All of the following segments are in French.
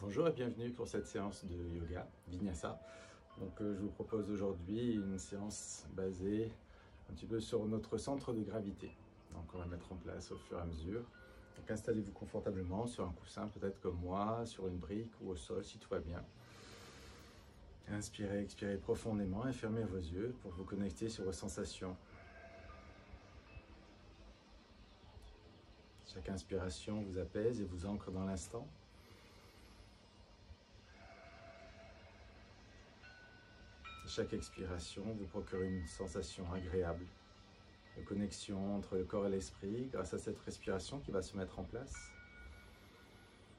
Bonjour et bienvenue pour cette séance de yoga, Vinyasa. Je vous propose aujourd'hui une séance basée un petit peu sur notre centre de gravité. Donc on va mettre en place au fur et à mesure. Donc installez-vous confortablement sur un coussin, peut-être comme moi, sur une brique ou au sol si tout va bien. Inspirez, expirez profondément et fermez vos yeux pour vous connecter sur vos sensations. Chaque inspiration vous apaise et vous ancre dans l'instant. Chaque expiration vous procure une sensation agréable de connexion entre le corps et l'esprit grâce à cette respiration qui va se mettre en place.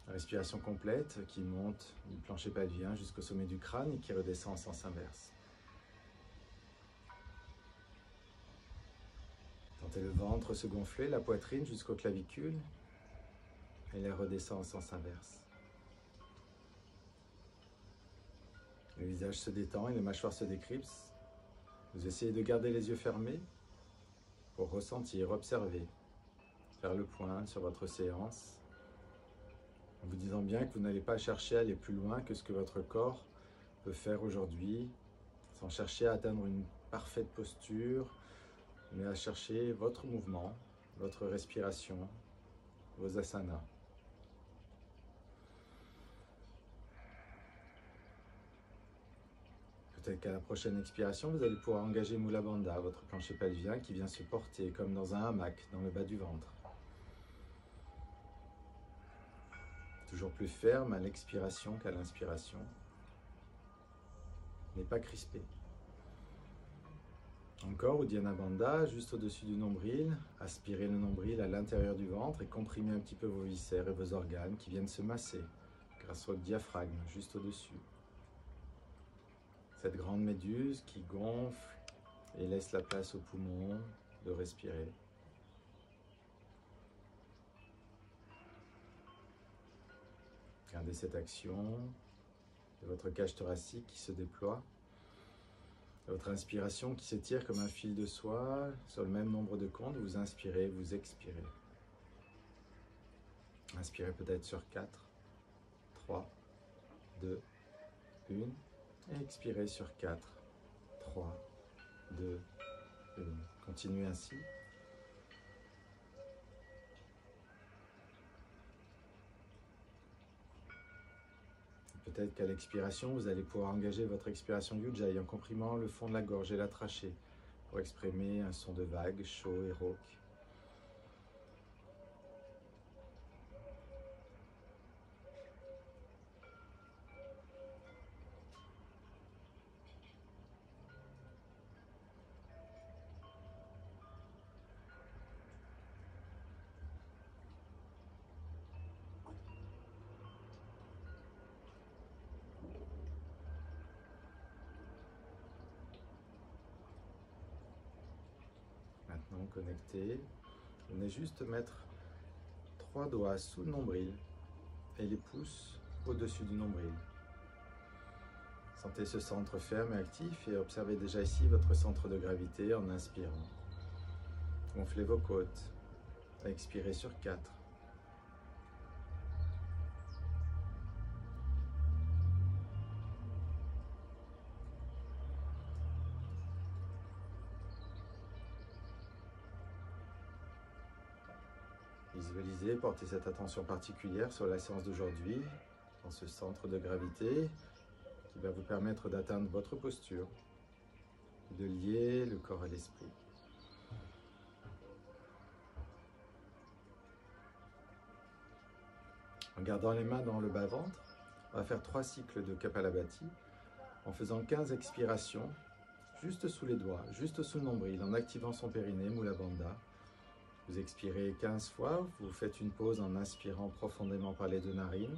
La respiration complète qui monte du plancher pelvien jusqu'au sommet du crâne et qui redescend en sens inverse. Sentez le ventre se gonfler, la poitrine jusqu'aux clavicules et elle redescend en sens inverse. Le visage se détend et les mâchoires se décripsent. Vous essayez de garder les yeux fermés pour ressentir, observer, faire le point sur votre séance, en vous disant bien que vous n'allez pas chercher à aller plus loin que ce que votre corps peut faire aujourd'hui, sans chercher à atteindre une parfaite posture, mais à chercher votre mouvement, votre respiration, vos asanas. Peut-être qu'à la prochaine expiration, vous allez pouvoir engager Mula Bandha, votre plancher pelvien qui vient se porter comme dans un hamac dans le bas du ventre. Toujours plus ferme à l'expiration qu'à l'inspiration, mais pas crispé. Encore Uddiyana Bandha, juste au-dessus du nombril, aspirez le nombril à l'intérieur du ventre et comprimez un petit peu vos viscères et vos organes qui viennent se masser grâce au diaphragme juste au-dessus. Cette grande méduse qui gonfle et laisse la place aux poumons de respirer. Gardez cette action de votre cage thoracique qui se déploie. Votre inspiration qui s'étire comme un fil de soie sur le même nombre de comptes. Vous inspirez, vous expirez. Inspirez peut-être sur 4, 3, 2, 1. Et expirez sur 4, 3, 2, 1. Continuez ainsi. Peut-être qu'à l'expiration, vous allez pouvoir engager votre expiration Ujjayi en comprimant le fond de la gorge et la trachée pour exprimer un son de vague, chaud et rauque. Maintenant, connecté, venez juste mettre 3 doigts sous le nombril et les pouces au-dessus du nombril. Sentez ce centre ferme et actif et observez déjà ici votre centre de gravité en inspirant. Gonflez vos côtes. Expirez sur 4. Visualisez, portez cette attention particulière sur la séance d'aujourd'hui, dans ce centre de gravité qui va vous permettre d'atteindre votre posture, de lier le corps à l'esprit. En gardant les mains dans le bas-ventre, on va faire 3 cycles de Kapalabhati en faisant 15 expirations juste sous les doigts, juste sous le nombril, en activant son périnée, Mula Bandha. Vous expirez 15 fois, vous faites une pause en inspirant profondément par les 2 narines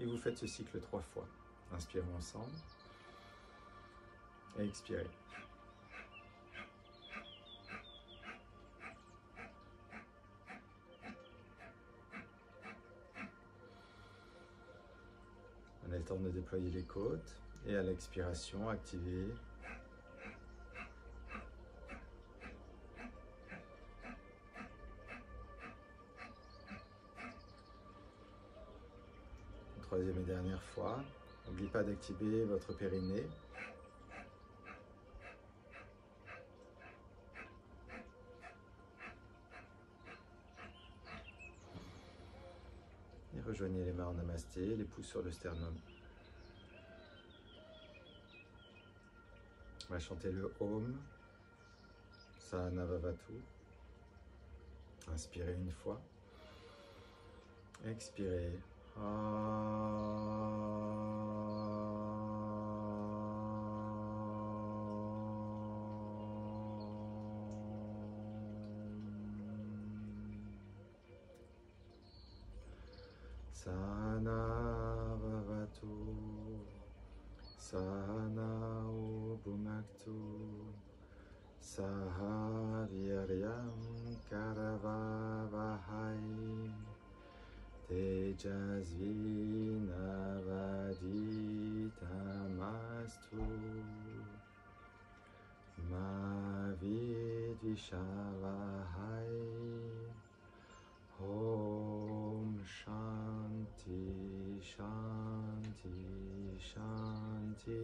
et vous faites ce cycle 3 fois. Inspirons ensemble et expirez. On a le temps de déployer les côtes et à l'expiration, activez. troisième et dernière fois. N'oubliez pas d'activer votre périnée. Et rejoignez les mains en namasté, les pouces sur le sternum. On va chanter le Om, Sahana Vavatu. Inspirez une fois. Expirez. Sahana Vavatu, Sahana Bhunaktu, Saha Viryam Karavavahai, Tejasvinavaditamastu, Ma Vidvishavahai. Om Shanti, Shanti, Shanti.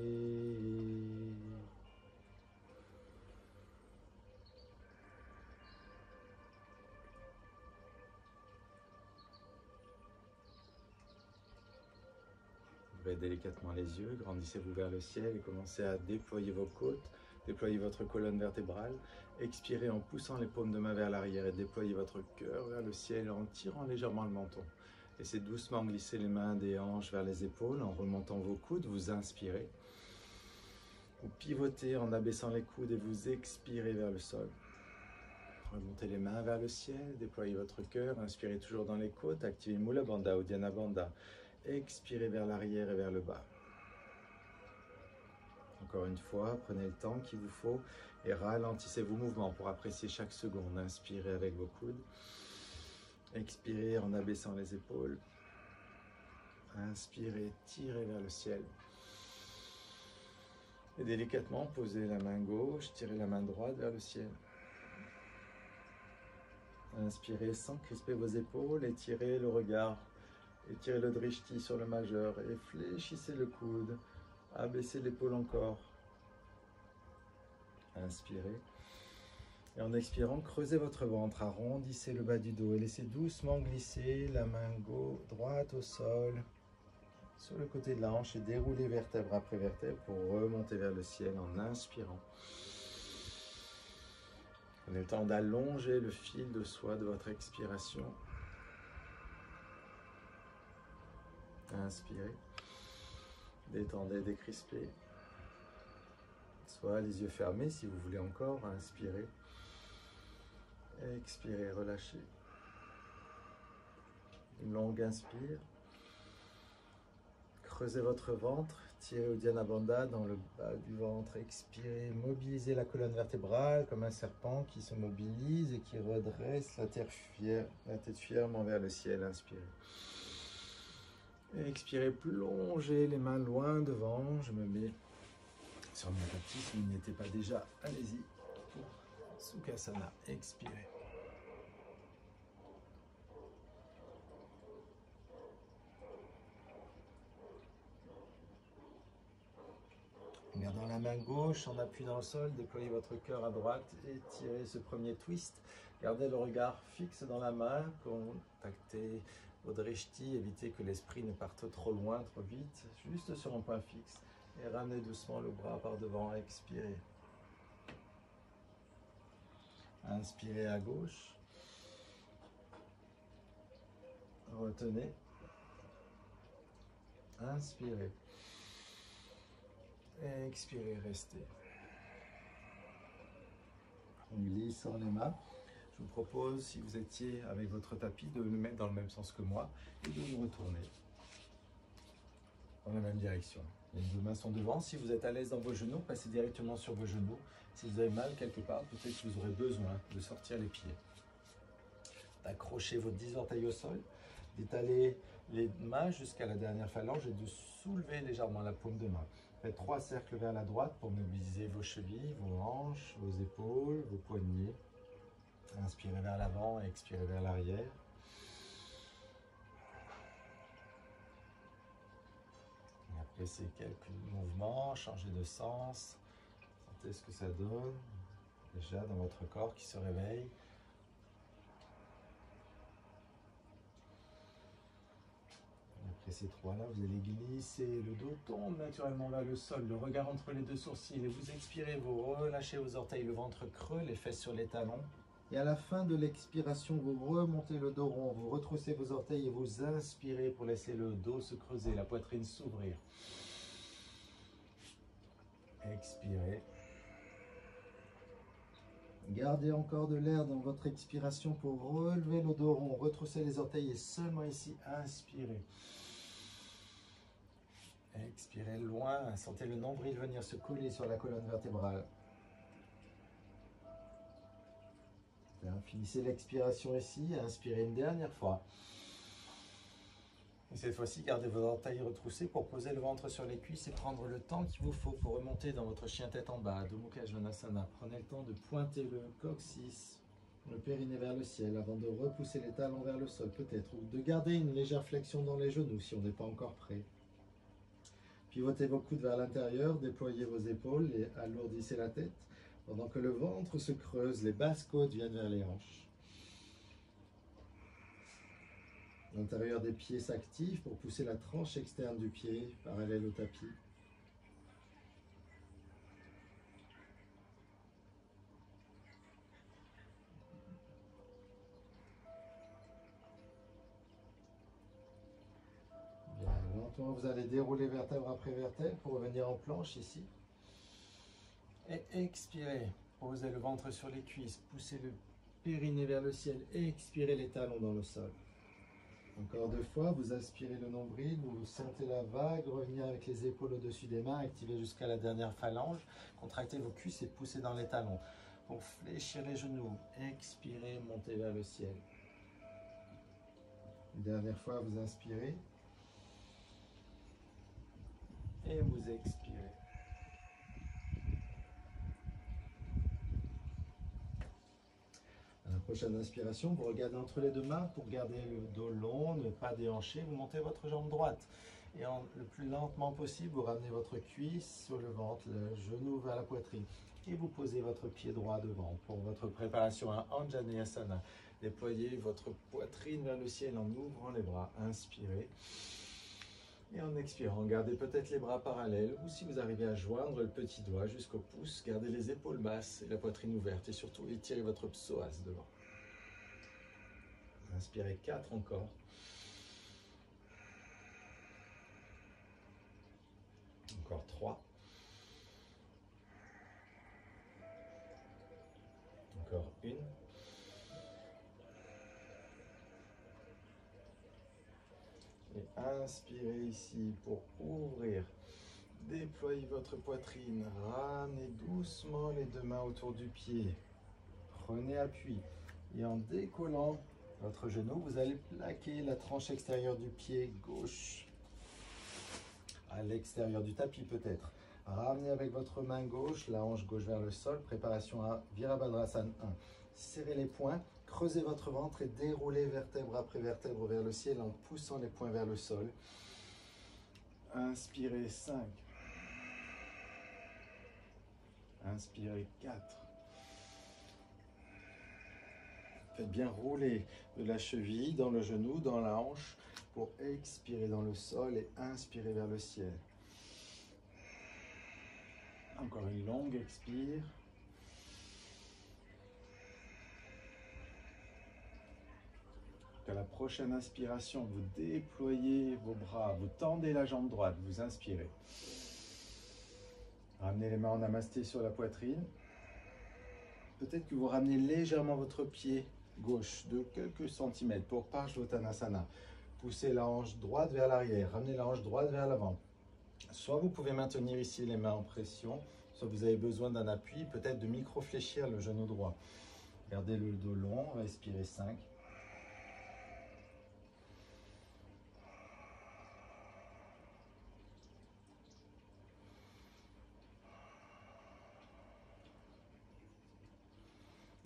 Ouvrez délicatement les yeux, grandissez-vous vers le ciel et commencez à déployer vos côtes, déployez votre colonne vertébrale. Expirez en poussant les paumes de main vers l'arrière et déployez votre cœur vers le ciel en tirant légèrement le menton. Laissez doucement glisser les mains des hanches vers les épaules en remontant vos coudes. Vous inspirez. Vous pivotez en abaissant les coudes et vous expirez vers le sol. Remontez les mains vers le ciel, déployez votre cœur. Inspirez toujours dans les côtes. Activez Mula Bandha ou Dhyana Bandha. Expirez vers l'arrière et vers le bas. Encore une fois, prenez le temps qu'il vous faut et ralentissez vos mouvements pour apprécier chaque seconde. Inspirez avec vos coudes. Expirez en abaissant les épaules. Inspirez, tirez vers le ciel. Et délicatement, posez la main gauche, tirez la main droite vers le ciel. Inspirez sans crisper vos épaules, étirez le regard, étirez le drishti sur le majeur et fléchissez le coude. Abaissez l'épaule encore. Inspirez. Et en expirant, creusez votre ventre, arrondissez le bas du dos et laissez doucement glisser la main gauche droite au sol, sur le côté de la hanche et déroulez vertèbre après vertèbre pour remonter vers le ciel en inspirant. Prenez le temps d'allonger le fil de soie de votre expiration. Inspirez. Détendez, décrispez. Soit les yeux fermés si vous voulez encore. Inspirez. Expirez, relâchez. Une longue inspire. Creusez votre ventre. Tirez au Dhyana Bandha dans le bas du ventre. Expirez. Mobilisez la colonne vertébrale comme un serpent qui se mobilise et qui redresse la tête fièrement vers le ciel. Inspirez. Et expirez, plongez les mains loin devant. Je me mets sur mon tapis si vous n'y étiez pas déjà. Allez-y pour Sukhasana. Expirez. Gardant la main gauche en appui dans le sol, déployez votre cœur à droite et tirez ce premier twist. Gardez le regard fixe dans la main, contactez au drishti, évitez que l'esprit ne parte trop loin, trop vite, juste sur un point fixe. Et ramenez doucement le bras par devant, expirez. Inspirez à gauche. Retenez. Inspirez. Expirez, restez. En glissant les mains, je vous propose, si vous étiez avec votre tapis, de le mettre dans le même sens que moi et de vous retourner dans la même direction. Les deux mains sont devant. Si vous êtes à l'aise dans vos genoux, passez directement sur vos genoux. Si vous avez mal quelque part, peut-être que vous aurez besoin de sortir les pieds. D'accrocher vos 10 orteils au sol, d'étaler les mains jusqu'à la dernière phalange et de soulever légèrement la paume de main. Faites 3 cercles vers la droite pour mobiliser vos chevilles, vos hanches, vos épaules, vos poignets. Inspirez vers l'avant et expirez vers l'arrière. Laissez quelques mouvements, changez de sens. Sentez ce que ça donne déjà dans votre corps qui se réveille. Après ces trois-là, vous allez glisser, le dos tombe naturellement vers le sol, le regard entre les deux sourcils et vous expirez, vous relâchez vos orteils, le ventre creux, les fesses sur les talons. Et à la fin de l'expiration, vous remontez le dos rond, vous retroussez vos orteils et vous inspirez pour laisser le dos se creuser, la poitrine s'ouvrir. Expirez. Gardez encore de l'air dans votre expiration pour relever le dos rond, retrousser les orteils et seulement ici, inspirez. Expirez loin, sentez le nombril venir se coller sur la colonne vertébrale. Bien, finissez l'expiration ici, inspirez une dernière fois. Et cette fois-ci, gardez vos orteils retroussés pour poser le ventre sur les cuisses et prendre le temps qu'il vous faut pour remonter dans votre chien tête en bas, Adho Mukha Svanasana. Prenez le temps de pointer le coccyx, le périnée vers le ciel avant de repousser les talons vers le sol peut-être, ou de garder une légère flexion dans les genoux si on n'est pas encore prêt. Pivotez vos coudes vers l'intérieur, déployez vos épaules et alourdissez la tête. Pendant que le ventre se creuse, les basses côtes viennent vers les hanches. L'intérieur des pieds s'active pour pousser la tranche externe du pied parallèle au tapis. Bien, lentement vous allez dérouler vertèbre après vertèbre pour revenir en planche ici. Et expirez. Posez le ventre sur les cuisses, poussez le périnée vers le ciel et expirez les talons dans le sol. Encore deux fois, vous inspirez le nombril, vous sentez la vague revenir avec les épaules au-dessus des mains, activez jusqu'à la dernière phalange, contractez vos cuisses et poussez dans les talons. Pour fléchir les genoux, expirez, montez vers le ciel. Une dernière fois, vous inspirez et vous expirez. À la prochaine inspiration, vous regardez entre les deux mains pour garder le dos long, ne pas déhancher, vous montez votre jambe droite. Et le plus lentement possible, vous ramenez votre cuisse sur le ventre, le genou vers la poitrine. Et vous posez votre pied droit devant pour votre préparation à Anjaneyasana. Déployez votre poitrine vers le ciel en ouvrant les bras. Inspirez. Et en expirant, gardez peut-être les bras parallèles ou si vous arrivez à joindre le petit doigt jusqu'au pouce, gardez les épaules basses et la poitrine ouverte et surtout étirez votre psoas devant. Inspirez 4 encore. Encore 3. Encore 1. Et inspirez ici pour ouvrir. Déployez votre poitrine. Ramenez doucement les deux mains autour du pied. Prenez appui. Et en décollant votre genou, vous allez plaquer la tranche extérieure du pied gauche à l'extérieur du tapis peut-être. Ramenez avec votre main gauche la hanche gauche vers le sol. Préparation à Virabhadrasana 1. Serrez les poings. Creusez votre ventre et déroulez vertèbre après vertèbre vers le ciel en poussant les poings vers le sol. Inspirez 5. Inspirez 4. Faites bien rouler de la cheville dans le genou, dans la hanche pour expirer dans le sol et inspirer vers le ciel. Encore une longue expire. À la prochaine inspiration, vous déployez vos bras, vous tendez la jambe droite, vous inspirez. Ramenez les mains en namasté sur la poitrine. Peut-être que vous ramenez légèrement votre pied gauche de quelques centimètres pour Parsvottanasana. Poussez la hanche droite vers l'arrière, ramenez la hanche droite vers l'avant. Soit vous pouvez maintenir ici les mains en pression, soit vous avez besoin d'un appui, peut-être de micro-fléchir le genou droit. Gardez le dos long, respirez 5.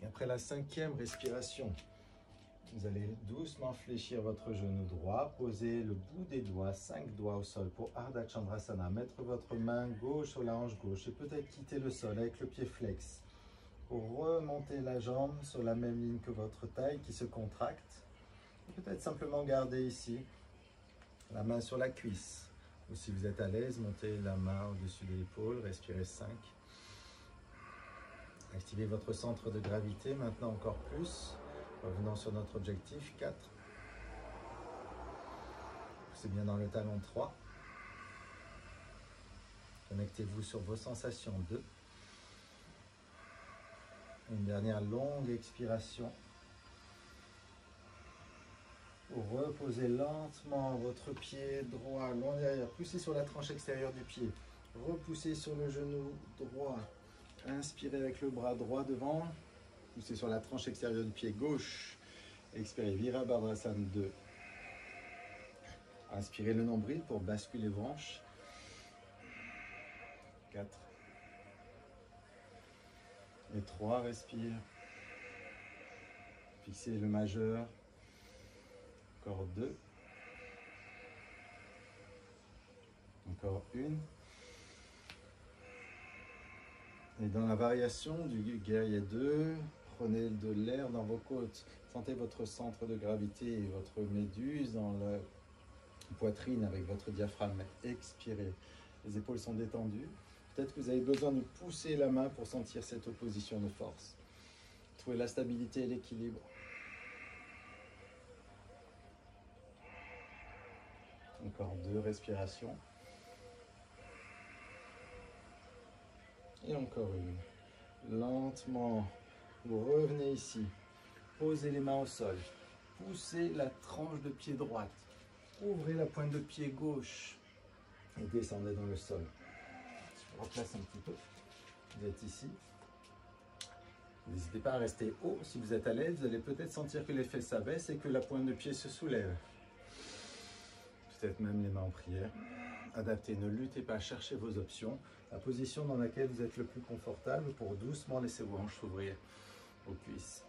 Et après la 5e respiration, Vous allez doucement fléchir votre genou droit, poser le bout des doigts, 5 doigts au sol pour Ardha Chandrasana. Mettre votre main gauche sur la hanche gauche et peut-être quitter le sol avec le pied flex pour remonter la jambe sur la même ligne que votre taille qui se contracte. Peut-être simplement garder ici la main sur la cuisse. Ou si vous êtes à l'aise, montez la main au-dessus de l'épaule, respirez 5. Activez votre centre de gravité, maintenant encore plus. Revenons sur notre objectif, 4. Poussez bien dans le talon, 3. Connectez-vous sur vos sensations, 2. Une dernière longue expiration. Pour reposer lentement votre pied droit, long derrière. Poussez sur la tranche extérieure du pied. Repoussez sur le genou droit. Inspirez avec le bras droit devant. Poussez sur la tranche extérieure du pied gauche. Expirez, Virabhadrasana 2. Inspirez le nombril pour basculer vos hanches. 4. Et 3, respire. Fixez le majeur. Encore 2. Encore 1. Et dans la variation du guerrier 2, prenez de l'air dans vos côtes. Sentez votre centre de gravité et votre méduse dans la poitrine avec votre diaphragme. Expirez. Les épaules sont détendues. Peut-être que vous avez besoin de pousser la main pour sentir cette opposition de force. Trouvez la stabilité et l'équilibre. Encore 2 respirations. Et encore une. Lentement, vous revenez ici. Posez les mains au sol. Poussez la tranche de pied droite. Ouvrez la pointe de pied gauche. Et descendez dans le sol. Je replace un petit peu. Vous êtes ici. N'hésitez pas à rester haut. Si vous êtes à l'aise, vous allez peut-être sentir que les fesses s'abaissent et que la pointe de pied se soulève. Peut-être même les mains en prière. Adaptez, ne luttez pas, cherchez vos options. La position dans laquelle vous êtes le plus confortable pour doucement laisser vos hanches s'ouvrir aux cuisses.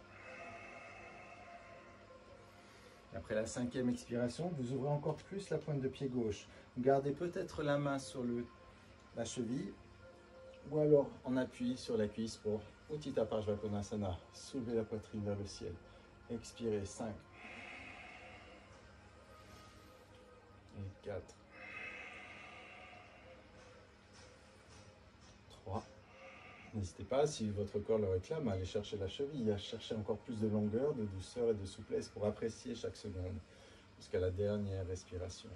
Et après la 5e expiration, vous ouvrez encore plus la pointe de pied gauche. Gardez peut-être la main sur la cheville ou alors en appui sur la cuisse pour Utthita Parshvakonasana. Soulevez la poitrine vers le ciel. Expirez, 5. Et 4. 3. N'hésitez pas, si votre corps le réclame, à aller chercher la cheville, à chercher encore plus de longueur, de douceur et de souplesse pour apprécier chaque seconde jusqu'à la dernière respiration.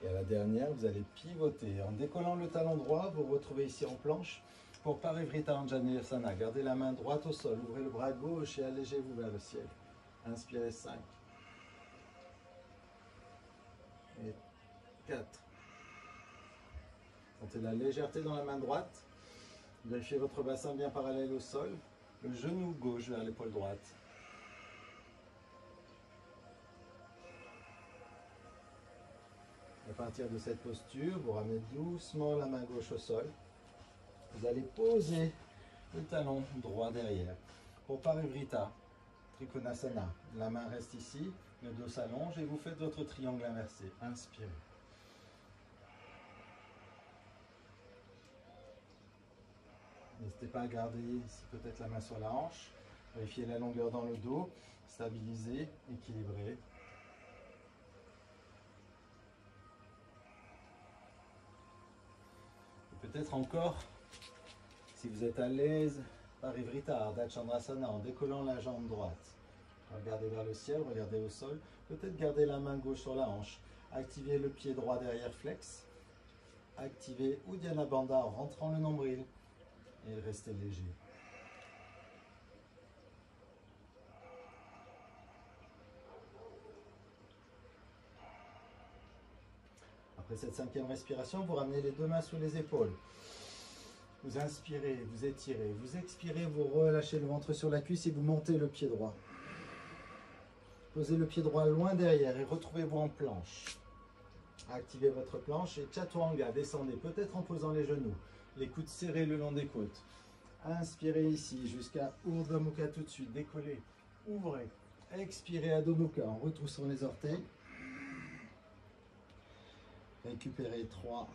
Et à la dernière, vous allez pivoter. En décollant le talon droit, vous vous retrouvez ici en planche pour Parivrita Anjaneyasana. Gardez la main droite au sol, ouvrez le bras gauche et allégez-vous vers le ciel. Inspirez, 5. Et 4. Sentez la légèreté dans la main droite. Vérifiez votre bassin bien parallèle au sol. Le genou gauche vers l'épaule droite. À partir de cette posture, vous ramenez doucement la main gauche au sol. Vous allez poser le talon droit derrière. Pour Parivrita, Trikonasana. La main reste ici, le dos s'allonge et vous faites votre triangle inversé. Inspirez. N'hésitez pas à garder ici peut-être la main sur la hanche. Vérifiez la longueur dans le dos. Stabilisez, équilibrez. Peut-être encore, si vous êtes à l'aise, Parivrita, Ardha Chandrasana, en décollant la jambe droite. Regardez vers le ciel, regardez au sol. Peut-être garder la main gauche sur la hanche. Activez le pied droit derrière flex. Activez Uddiyana Bandha en rentrant le nombril. Et restez léger. Après cette 5e respiration, vous ramenez les 2 mains sous les épaules. Vous inspirez, vous étirez, vous expirez, vous relâchez le ventre sur la cuisse et vous montez le pied droit. Posez le pied droit loin derrière et retrouvez-vous en planche. Activez votre planche et Chaturanga, descendez peut-être en posant les genoux. Les coudes serrés le long des côtes. Inspirez ici jusqu'à Urdhva Mukha tout de suite. Décollez, ouvrez. Expirez Adho Mukha en retroussant les orteils. Récupérez 3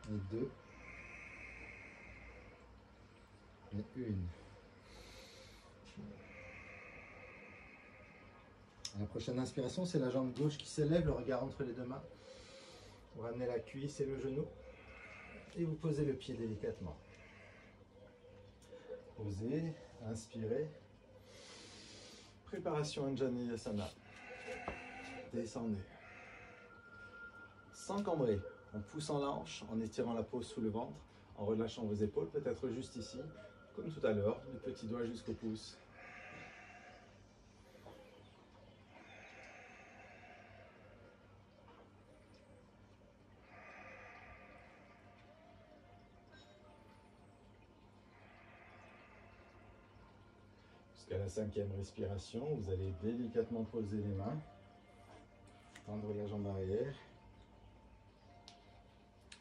et 2 et 1. La prochaine inspiration, c'est la jambe gauche qui s'élève, le regard entre les deux mains. Vous ramenez la cuisse et le genou et vous posez le pied délicatement. Posez, inspirez. Préparation Anjaneyasana. Descendez. Sans cambrer, en poussant la hanche, en étirant la peau sous le ventre, en relâchant vos épaules, peut-être juste ici, comme tout à l'heure, du petit doigt jusqu'au pouce. Jusqu'à la 5e respiration, vous allez délicatement poser les mains, tendre la jambe arrière,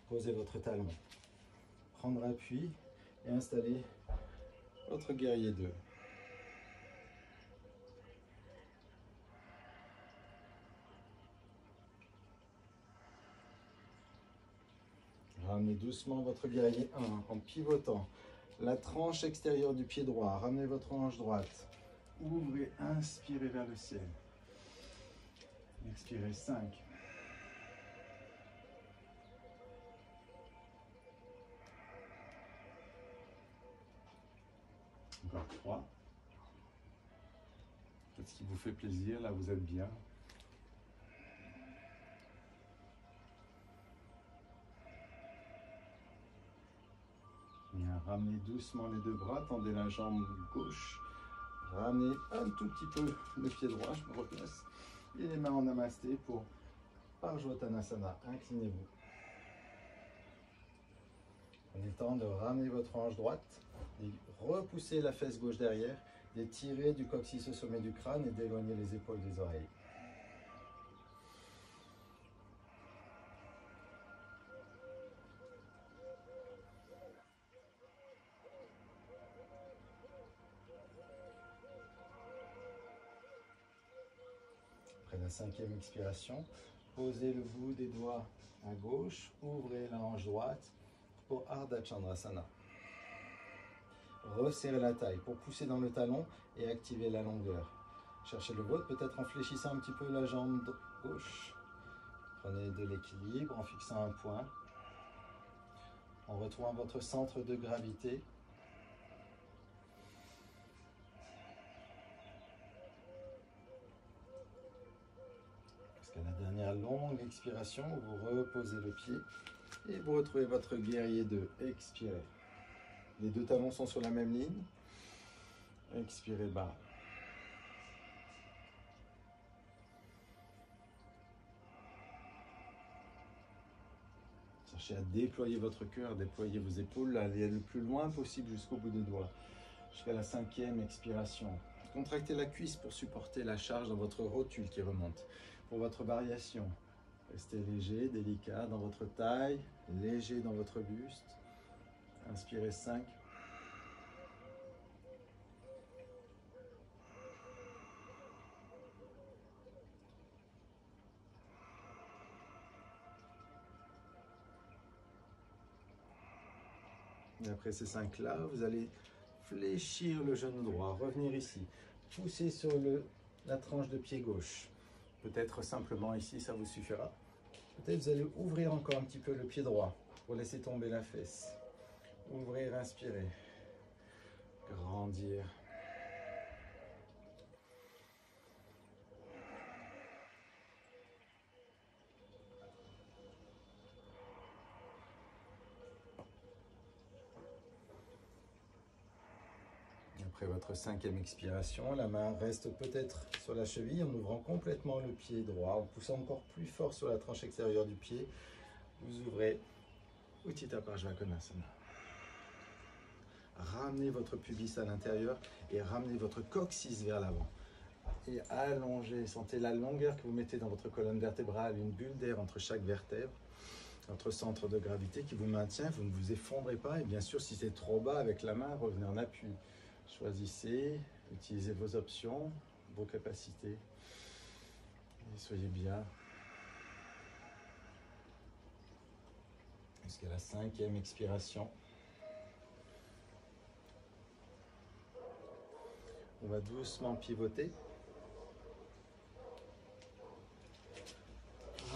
poser votre talon, prendre appui et installer votre guerrier 2. Ramenez doucement votre guerrier 1 en pivotant la tranche extérieure du pied droit. Ramenez votre hanche droite. Ouvrez, inspirez vers le ciel. Expirez 5. Encore 3. Faites ce qui vous fait plaisir, là vous êtes bien. Bien, ramenez doucement les deux bras, tendez la jambe gauche. Ramenez un tout petit peu le pied droit, je me replace. Et les mains en namasté pour Parshvottanasana. Inclinez-vous. Prenez le temps de ramener votre hanche droite, et repousser la fesse gauche derrière, d'étirer du coccyx au sommet du crâne et d'éloigner les épaules des oreilles. Après la 5e expiration, posez le bout des doigts à gauche, ouvrez la hanche droite pour Ardha Chandrasana. Resserrez la taille pour pousser dans le talon et activer la longueur. Cherchez le vôtre, peut-être en fléchissant un petit peu la jambe gauche. Prenez de l'équilibre en fixant un point, en retrouvant votre centre de gravité. Jusqu'à la dernière longue expiration, vous reposez le pied et vous retrouvez votre guerrier 2. Expirez. Les deux talons sont sur la même ligne. Expirez bas. Cherchez à déployer votre cœur, déployer vos épaules, aller le plus loin possible jusqu'au bout des doigts. Jusqu'à la 5e expiration. Contractez la cuisse pour supporter la charge dans votre rotule qui remonte. Pour votre variation, restez léger, délicat dans votre taille, léger dans votre buste. Inspirez 5. Et après ces 5-là, vous allez fléchir le genou droit, revenir ici, pousser sur la tranche de pied gauche. Peut-être simplement ici, ça vous suffira. Peut-être vous allez ouvrir encore un petit peu le pied droit pour laisser tomber la fesse. Ouvrir, inspirer. Grandir. Après votre 5e expiration, la main reste peut-être sur la cheville en ouvrant complètement le pied droit, en poussant encore plus fort sur la tranche extérieure du pied. Vous ouvrez Utthita Parshvakonasana. Ramenez votre pubis à l'intérieur et ramenez votre coccyx vers l'avant. Et allongez, sentez la longueur que vous mettez dans votre colonne vertébrale, une bulle d'air entre chaque vertèbre. Votre centre de gravité qui vous maintient, vous ne vous effondrez pas. Et bien sûr, si c'est trop bas, avec la main, revenez en appui. Choisissez, utilisez vos options, vos capacités. Et soyez bien. Jusqu'à la 5e expiration. On va doucement pivoter.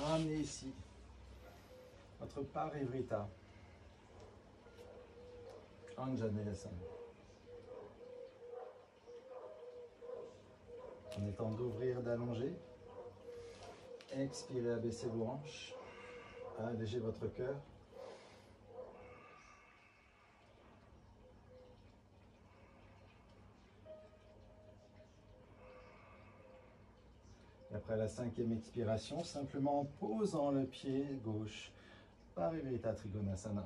Ramenez ici votre Parivrita. Anjaneyasana. En étant d'ouvrir, d'allonger. Expirez, abaissez vos hanches. Allégez votre cœur. Et après la 5e expiration, simplement en posant le pied gauche, Parivrita Trikonasana.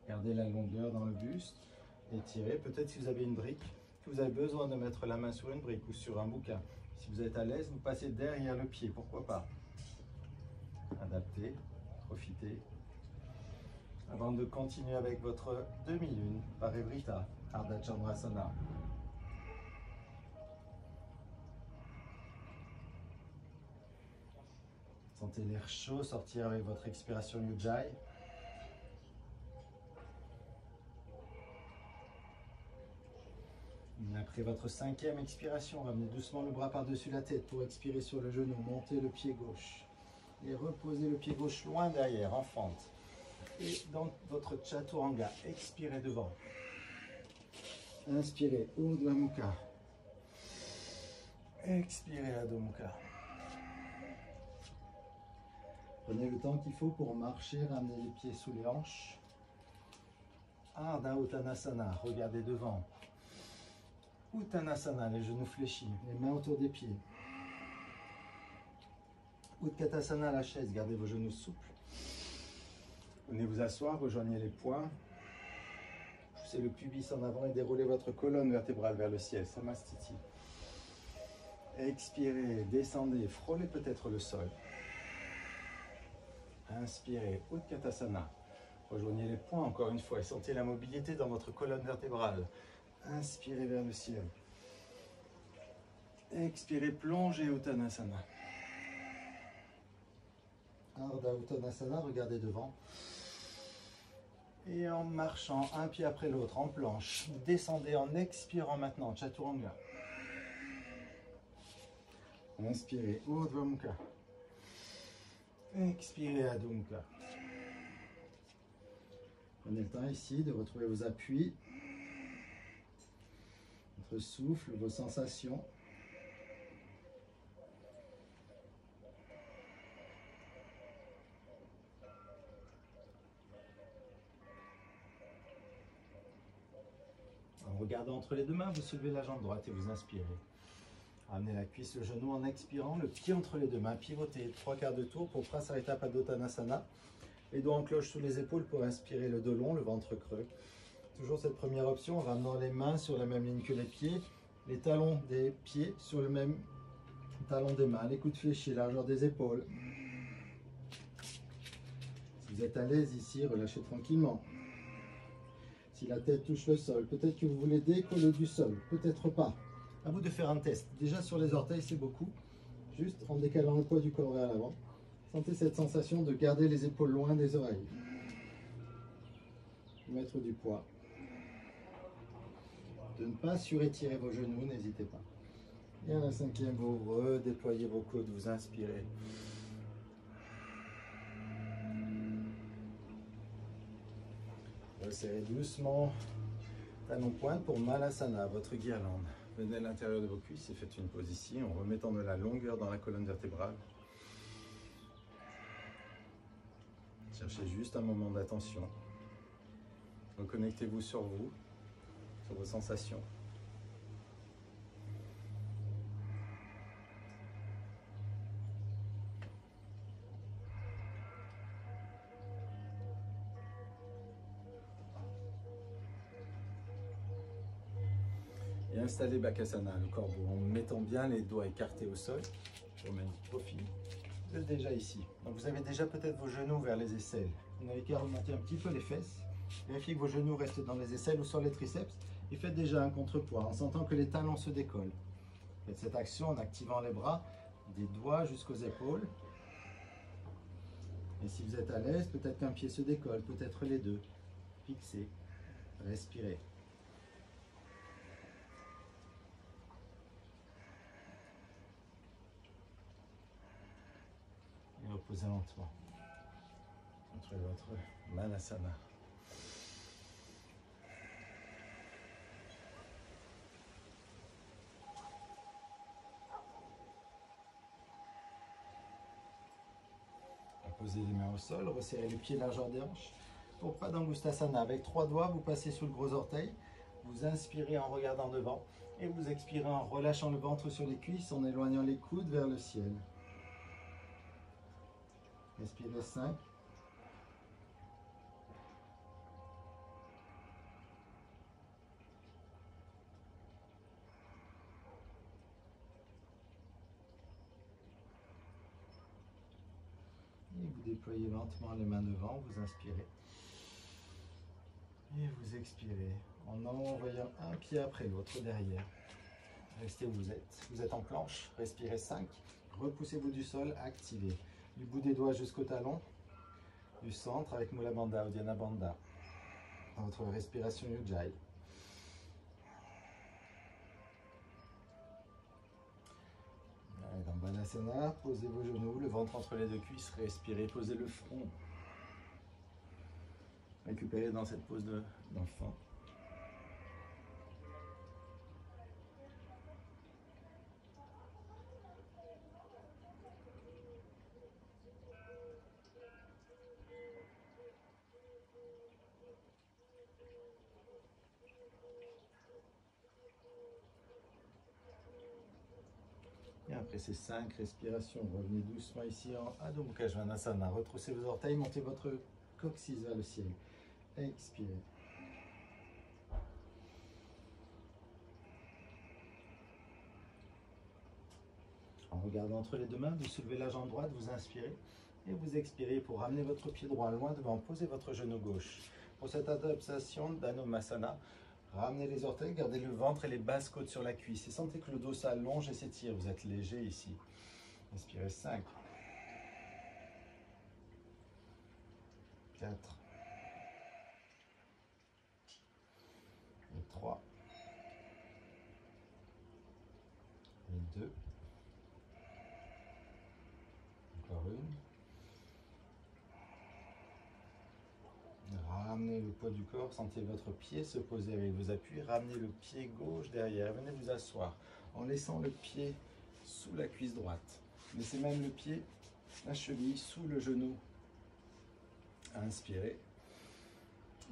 Gardez la longueur dans le buste, étirez. Peut-être si vous avez une brique, que vous avez besoin de mettre la main sur une brique ou sur un bouquin. Si vous êtes à l'aise, vous passez derrière le pied, pourquoi pas. Adaptez, profitez. Avant de continuer avec votre demi-lune, Parivrita, Ardha Chandrasana. Sentez l'air chaud sortir avec votre expiration Ujjayi. Après votre 5e expiration, ramenez doucement le bras par-dessus la tête pour expirer sur le genou. Montez le pied gauche et reposez le pied gauche loin derrière, en fente. Et dans votre Chaturanga, expirez devant. Inspirez, Urdhva Mukha. Expirez, Adho Mukha. Prenez le temps qu'il faut pour marcher, ramenez les pieds sous les hanches. Ardha Uttanasana, regardez devant. Uttanasana, les genoux fléchis, les mains autour des pieds. Utkatasana, la chaise, gardez vos genoux souples. Venez vous asseoir, rejoignez les poings. Poussez le pubis en avant et déroulez votre colonne vertébrale vers le ciel, Samastiti. Expirez, descendez, frôlez peut-être le sol. Inspirez, Utkatasana. Rejoignez les poings encore une fois et sentez la mobilité dans votre colonne vertébrale. Inspirez vers le ciel. Expirez, plongez Uttanasana. Ardha Uttanasana, regardez devant. Et en marchant un pied après l'autre, en planche, descendez en expirant maintenant, Chaturanga. Inspirez, Urdhva Mukha. Expirez, Adho Mukha. Prenez le temps ici de retrouver vos appuis, votre souffle, vos sensations. En regardant entre les deux mains, vous soulevez la jambe droite et vous inspirez. Ramenez la cuisse, le genou en expirant, le pied entre les deux mains, pivotez 3/4 de tour pour Prasarita Padottanasana. Les doigts en cloche sous les épaules pour inspirer le dos long, le ventre creux. Toujours cette première option, en ramenant les mains sur la même ligne que les pieds, les talons des pieds sur le même talon des mains, les coudes fléchis, largeur des épaules. Si vous êtes à l'aise ici, relâchez tranquillement. Si la tête touche le sol, peut-être que vous voulez décoller du sol, peut-être pas. À vous de faire un test. Déjà sur les orteils, c'est beaucoup. Juste en décalant le poids du corps vers l'avant. Sentez cette sensation de garder les épaules loin des oreilles. Mettre du poids. De ne pas surétirer vos genoux, n'hésitez pas. Et à la 5e, vous redéployez vos coudes, vous inspirez. Resserrez doucement talon pointe pour Malasana, votre guirlande. Venez à l'intérieur de vos cuisses et faites une pause ici en remettant de la longueur dans la colonne vertébrale. Cherchez juste un moment d'attention. Reconnectez-vous sur vous, sur vos sensations. Et installez Bakasana, le corbeau, en mettant bien les doigts écartés au sol. Je remets le profil Vous êtes déjà ici. Donc vous avez déjà peut-être vos genoux vers les aisselles. Vous n'avez qu'à remonter un petit peu les fesses. Vérifiez que vos genoux restent dans les aisselles ou sur les triceps. Et faites déjà un contrepoids en sentant que les talons se décollent. Faites cette action en activant les bras, des doigts jusqu'aux épaules. Et si vous êtes à l'aise, peut-être qu'un pied se décolle, peut-être les deux. Fixez, respirez. Et reposez lentement. Entre votre Manasana. Posez les mains au sol, resserrez les pieds largeur des hanches. Pour Padangusthasana, avec 3 doigts, vous passez sous le gros orteil. Vous inspirez en regardant devant et vous expirez en relâchant le ventre sur les cuisses, en éloignant les coudes vers le ciel. Respirez 5. Et vous déployez lentement les mains devant, vous inspirez. Et vous expirez en envoyant un pied après l'autre derrière. Restez où vous êtes. Vous êtes en planche, respirez 5. Repoussez-vous du sol, activez. Du bout des doigts jusqu'au talon, du centre avec Mula Bandha ou Dhyana Bandha. Dans votre respiration Ujjayi. Dans Balasana, posez vos genoux, le ventre entre les deux cuisses, respirez, posez le front. Récupérez dans cette pose d'enfant. Et après ces 5 respirations, revenez doucement ici en Adho Mukha Svanasana. Retroussez vos orteils, montez votre coccyx vers le ciel. Expirez. En regardant entre les deux mains, vous soulevez la jambe droite, vous inspirez et vous expirez pour ramener votre pied droit loin devant. Posez votre genou gauche. Pour cette adaptation d'Anumasana, ramenez les orteils, gardez le ventre et les basses côtes sur la cuisse. Et sentez que le dos s'allonge et s'étire. Vous êtes léger ici. Inspirez 5, 4, et 3, et 2. Encore une. Ramenez le poids du corps, sentez votre pied se poser avec vos appuis. Ramenez le pied gauche derrière. Venez vous asseoir en laissant le pied sous la cuisse droite. Laissez même le pied, la cheville sous le genou. Inspirez.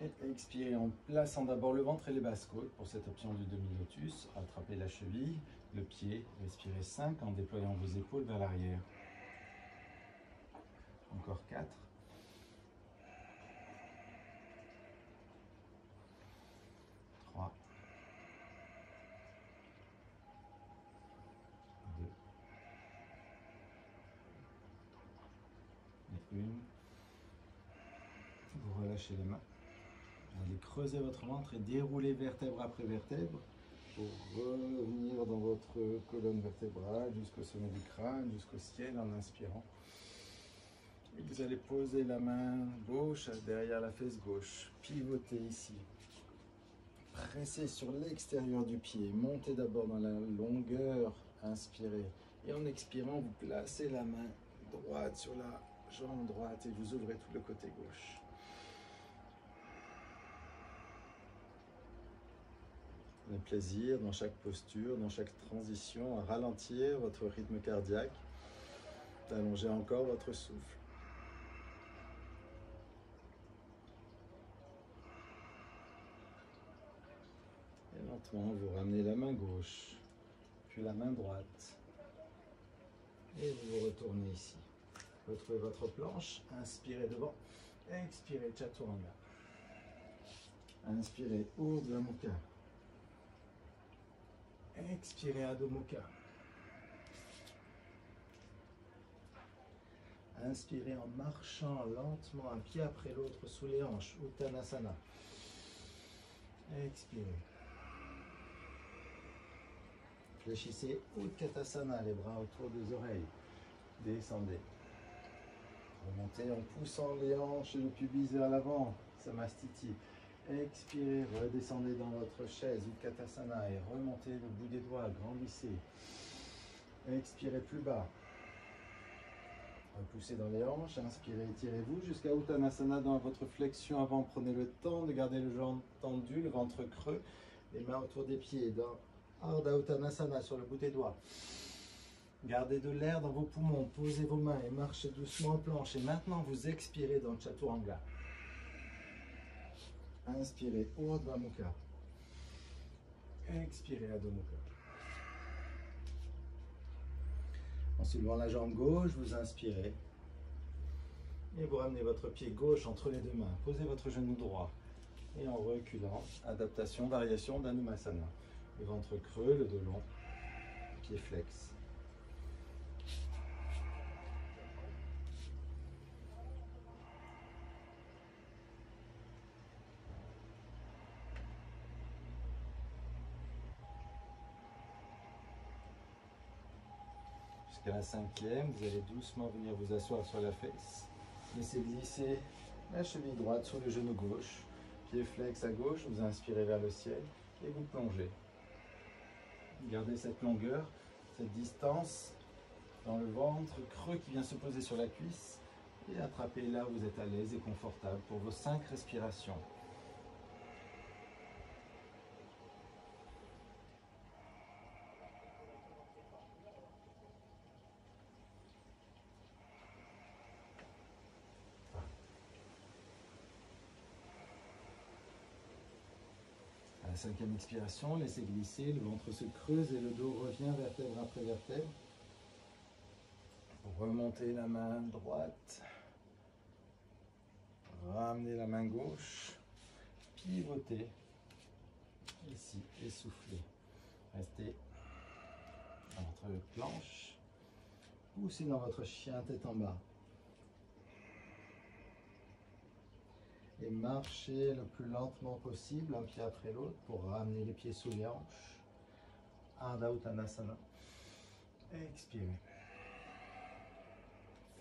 Et expirez en plaçant d'abord le ventre et les basses côtes pour cette option du demi-lotus. Attrapez la cheville, le pied. Respirez 5 en déployant vos épaules vers l'arrière. Encore 4. 3. 2. Et 1. Vous relâchez les mains. Allez creuser votre ventre et dérouler vertèbre après vertèbre pour revenir dans votre colonne vertébrale jusqu'au sommet du crâne, jusqu'au ciel en inspirant. Et vous allez poser la main gauche derrière la fesse gauche, pivoter ici. Pressez sur l'extérieur du pied, montez d'abord dans la longueur, inspirez. Et en expirant, vous placez la main droite sur la jambe droite et vous ouvrez tout le côté gauche. Le plaisir dans chaque posture, dans chaque transition, à ralentir votre rythme cardiaque, d'allonger encore votre souffle. Et lentement, vous ramenez la main gauche, puis la main droite. Et vous vous retournez ici. Retrouvez votre planche, inspirez devant, expirez Chaturanga. Inspirez Urdhva Mukha. Expirez Adho Mukha. Inspirez en marchant lentement un pied après l'autre sous les hanches, Uttanasana. Expirez. Fléchissez Utkatasana, les bras autour des oreilles. Descendez. Remontez en poussant les hanches et le pubis vers l'avant, Samastiti. Expirez, redescendez dans votre chaise, Utkatasana, et remontez le bout des doigts, grandissez. Expirez plus bas. Repoussez dans les hanches, inspirez, étirez-vous jusqu'à Uttanasana dans votre flexion avant. Prenez le temps de garder le jambe tendu, le ventre creux, les mains autour des pieds, dans Ardha Uttanasana sur le bout des doigts. Gardez de l'air dans vos poumons, posez vos mains et marchez doucement en planche. Et maintenant, vous expirez dans Chaturanga. Inspirez, Urdhva Mukha. Expirez, Adho Mukha. En soulevant la jambe gauche, vous inspirez. Et vous ramenez votre pied gauche entre les deux mains. Posez votre genou droit. Et en reculant, adaptation, variation d'Anumasana. Le ventre creux, le dos long, pied flex. Jusqu'à la cinquième, vous allez doucement venir vous asseoir sur la fesse. Laissez glisser la cheville droite sur le genou gauche. Pied flex à gauche, vous inspirez vers le ciel et vous plongez. Gardez cette longueur, cette distance dans le ventre creux qui vient se poser sur la cuisse et attrapez là où vous êtes à l'aise et confortable pour vos 5 respirations. À la cinquième expiration, laissez glisser, le ventre se creuse et le dos revient vertèbre après vertèbre. Remontez la main droite, ramenez la main gauche, pivotez, ici, et soufflez. Restez dans votre planche, poussez dans votre chien tête en bas. Et marchez le plus lentement possible, un pied après l'autre, pour ramener les pieds sous les hanches. Ardha Uttanasana. Expirez.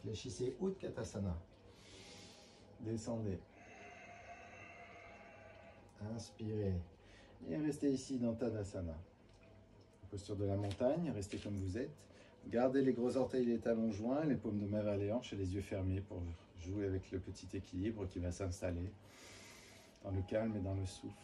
Fléchissez Utkatasana. Descendez. Inspirez. Et restez ici dans Tadasana. Posture de la montagne, restez comme vous êtes. Gardez les gros orteils, les talons joints, les paumes de main vers les hanches et les yeux fermés pour jouer avec le petit équilibre qui va s'installer dans le calme et dans le souffle.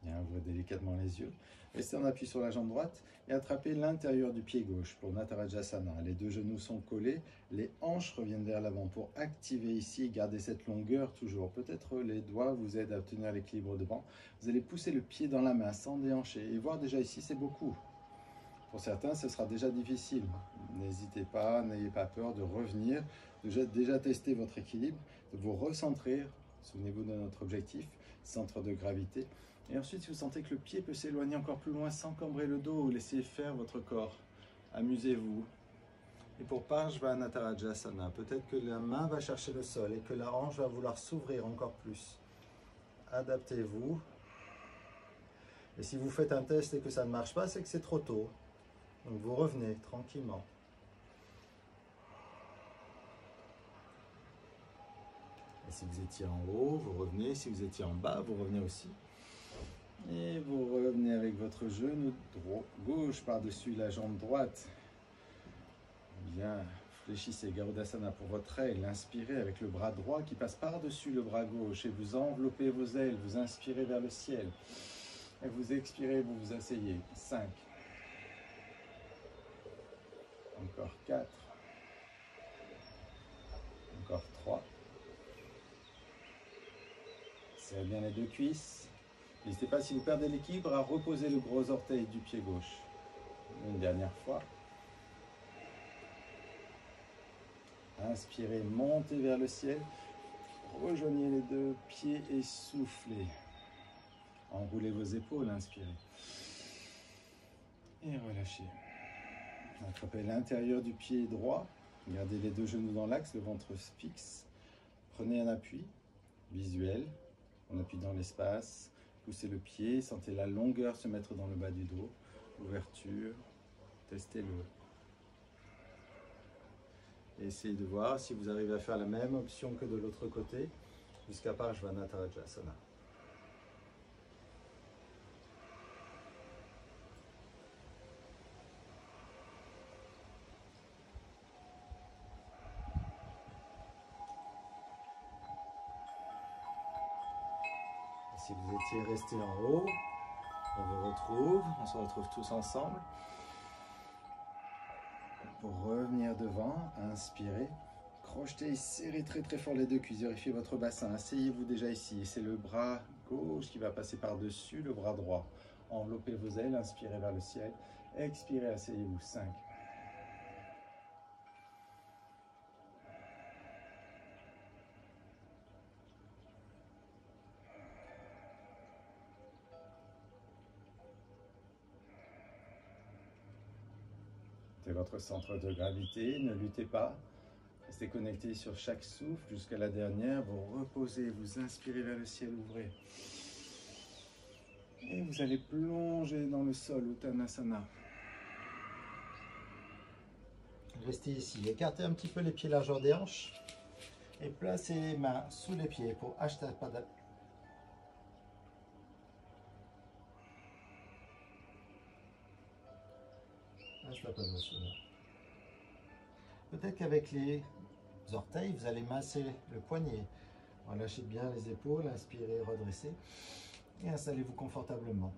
Bien, ouvrez délicatement les yeux. Restez en appui sur la jambe droite et attrapez l'intérieur du pied gauche pour Natarajasana. Les deux genoux sont collés, les hanches reviennent vers l'avant pour activer ici, garder cette longueur toujours. Peut-être les doigts vous aident à obtenir l'équilibre devant. Vous allez pousser le pied dans la main sans déhancher et voir déjà ici, c'est beaucoup. Pour certains, ce sera déjà difficile. N'hésitez pas, n'ayez pas peur de revenir, de déjà tester votre équilibre, de vous recentrer. Souvenez-vous de notre objectif, centre de gravité. Et ensuite, si vous sentez que le pied peut s'éloigner encore plus loin sans cambrer le dos, laissez faire votre corps. Amusez-vous. Et pour Parshvanatarajasana, peut-être que la main va chercher le sol et que la hanche va vouloir s'ouvrir encore plus. Adaptez-vous. Et si vous faites un test et que ça ne marche pas, c'est que c'est trop tôt. Donc vous revenez tranquillement. Et si vous étiez en haut, vous revenez. Si vous étiez en bas, vous revenez aussi. Et vous revenez avec votre genou gauche par-dessus la jambe droite. Bien, fléchissez Garudasana pour votre règle. Inspirez avec le bras droit qui passe par-dessus le bras gauche et vous enveloppez vos ailes. Vous inspirez vers le ciel. Et vous expirez, vous vous asseyez. 5. Encore 4. Encore 3. Serrez bien les deux cuisses. N'hésitez pas, si vous perdez l'équilibre, à reposer le gros orteil du pied gauche. Une dernière fois. Inspirez, montez vers le ciel. Rejoignez les deux pieds et soufflez. Enroulez vos épaules, inspirez. Et relâchez. Attrapez l'intérieur du pied droit. Gardez les deux genoux dans l'axe, le ventre fixe. Prenez un appui visuel. On appuie dans l'espace. Poussez le pied. Sentez la longueur se mettre dans le bas du dos. Ouverture. Testez-le. Essayez de voir si vous arrivez à faire la même option que de l'autre côté jusqu'à Parshvanatha Rajasana. Si vous étiez resté en haut, on se retrouve tous ensemble. Pour revenir devant, inspirez, crochetez et serrez très très fort les deux cuisses, vérifiez votre bassin, asseyez-vous déjà ici, et c'est le bras gauche qui va passer par-dessus le bras droit. Enveloppez vos ailes, inspirez vers le ciel, expirez, asseyez-vous, 5. C'est votre centre de gravité, ne luttez pas. Restez connecté sur chaque souffle jusqu'à la dernière. Vous reposez, vous inspirez vers le ciel, ouvrez. Et vous allez plonger dans le sol, Uttanasana. Restez ici, écartez un petit peu les pieds largeur des hanches. Et placez les mains sous les pieds pour Ashtapada. Peut-être qu'avec les orteils, vous allez masser le poignet. Relâchez bien les épaules, inspirez, redressez et installez-vous confortablement.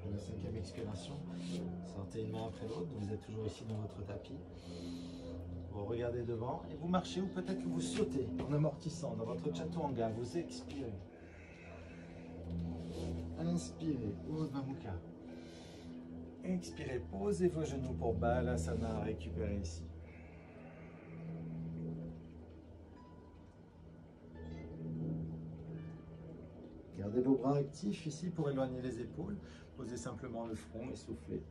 La 5e expiration, sortez une main après l'autre, vous êtes toujours ici dans votre tapis. Vous regardez devant et vous marchez ou peut-être que vous sautez en amortissant dans votre chaturanga, vous expirez. Inspirez, Urdhva Mukha. Expirez, posez vos genoux pour Balasana, récupérez ici. Gardez vos bras actifs ici pour éloigner les épaules. Posez simplement le front et soufflez.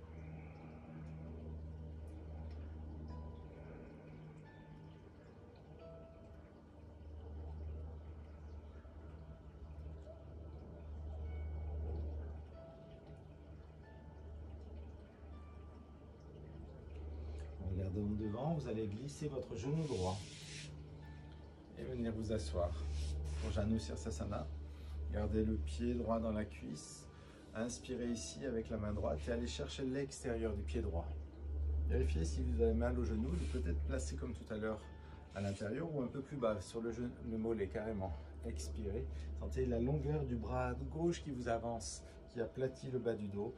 En regardant devant, vous allez glisser votre genou droit et venir vous asseoir. Pour Janu Sirsasana, gardez le pied droit dans la cuisse. Inspirez ici avec la main droite et allez chercher l'extérieur du pied droit. Vérifiez si vous avez mal au genou, de peut-être placer comme tout à l'heure à l'intérieur ou un peu plus bas sur le mollet carrément. Expirez. Sentez la longueur du bras gauche qui vous avance, qui aplatit le bas du dos.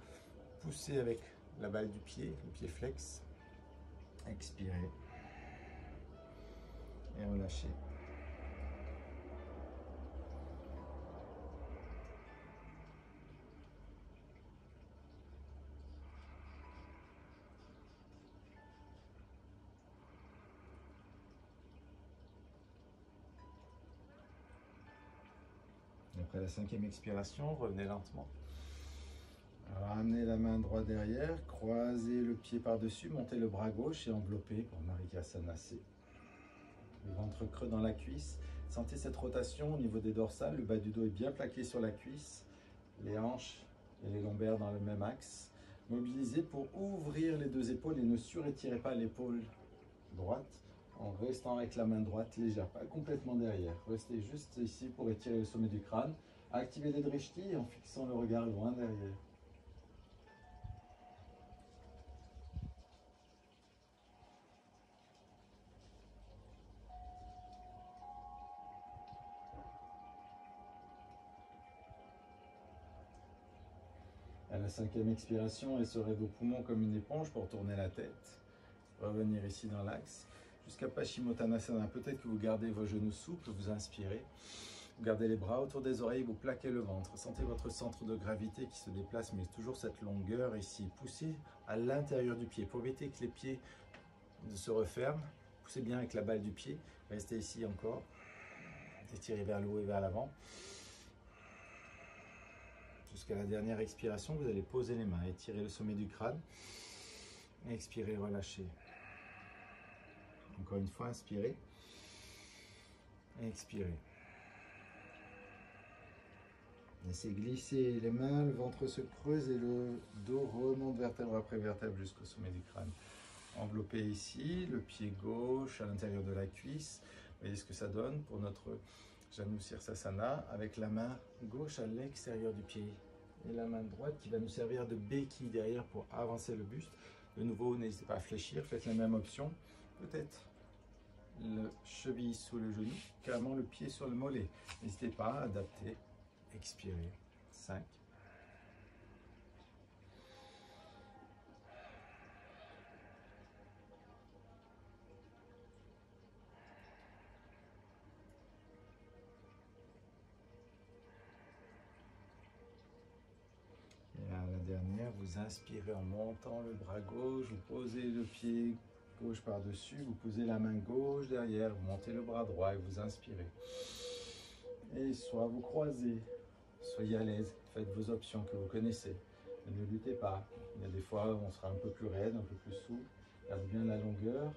Poussez avec la balle du pied, le pied flex. Expirez. Et relâchez. Après la 5e expiration, revenez lentement. Ramenez la main droite derrière, croisez le pied par-dessus, montez le bras gauche et enveloppez pour Marikasana C. Le ventre creux dans la cuisse. Sentez cette rotation au niveau des dorsales. Le bas du dos est bien plaqué sur la cuisse. Les hanches et les lombaires dans le même axe. Mobilisez pour ouvrir les deux épaules et ne surétirez pas l'épaule droite en restant avec la main droite légère, pas complètement derrière. Restez juste ici pour étirer le sommet du crâne. Activez les drishtis en fixant le regard loin derrière. la 5e expiration, essorez vos poumons comme une éponge pour tourner la tête. Revenir ici dans l'axe. Jusqu'à Paschimottanasana. Peut-être que vous gardez vos genoux souples, vous inspirez. Vous gardez les bras autour des oreilles, vous plaquez le ventre. Sentez votre centre de gravité qui se déplace, mais toujours cette longueur ici. Poussez à l'intérieur du pied pour éviter que les pieds se referment. Poussez bien avec la balle du pied. Restez ici encore. Étirez vers le haut et vers l'avant. Jusqu'à la dernière expiration, vous allez poser les mains, étirer le sommet du crâne. Expirez, relâchez. Encore une fois, inspirez. Expirez. Laissez glisser les mains, le ventre se creuse et le dos remonte vertèbre après vertèbre jusqu'au sommet du crâne. Enveloppez ici, le pied gauche à l'intérieur de la cuisse. Vous voyez ce que ça donne pour notre Janu Sirsasana avec la main gauche à l'extérieur du pied et la main droite qui va nous servir de béquille derrière pour avancer le buste. De nouveau, n'hésitez pas à fléchir, faites la même option. Peut-être le cheville sous le genou, carrément le pied sur le mollet. N'hésitez pas à adapter. Expirez. 5. Et à la dernière, vous inspirez en montant le bras gauche, vous posez le pied gauche par-dessus, vous posez la main gauche derrière, vous montez le bras droit et vous inspirez. Et soit vous croisez, soyez à l'aise, faites vos options que vous connaissez. Ne luttez pas. Il y a des fois où on sera un peu plus raide, un peu plus souple. Gardez bien la longueur.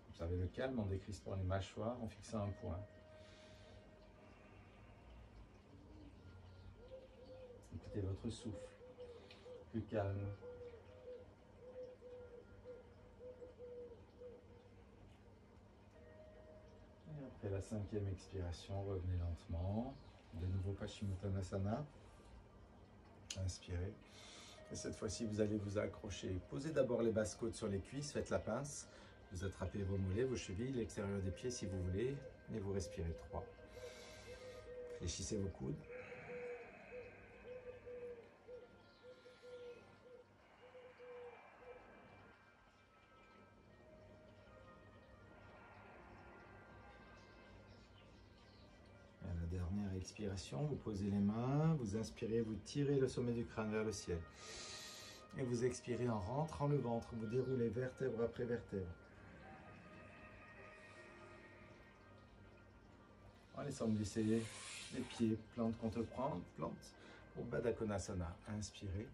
Observez le calme en décrispant les mâchoires, en fixant un point. Écoutez votre souffle, plus calme. Et après la 5e expiration, revenez lentement. De nouveau Paschimottanasana. Inspirez. Et cette fois-ci, vous allez vous accrocher. Posez d'abord les basses côtes sur les cuisses, faites la pince. Vous attrapez vos mollets, vos chevilles, l'extérieur des pieds si vous voulez. Et vous respirez 3. Fléchissez vos coudes. Et à la dernière expiration, vous posez les mains, vous inspirez, vous tirez le sommet du crâne vers le ciel. Et vous expirez en rentrant le ventre, vous déroulez vertèbre après vertèbre. En laissant glisser les pieds, plante contre plante, au Baddha Konasana. Inspirez.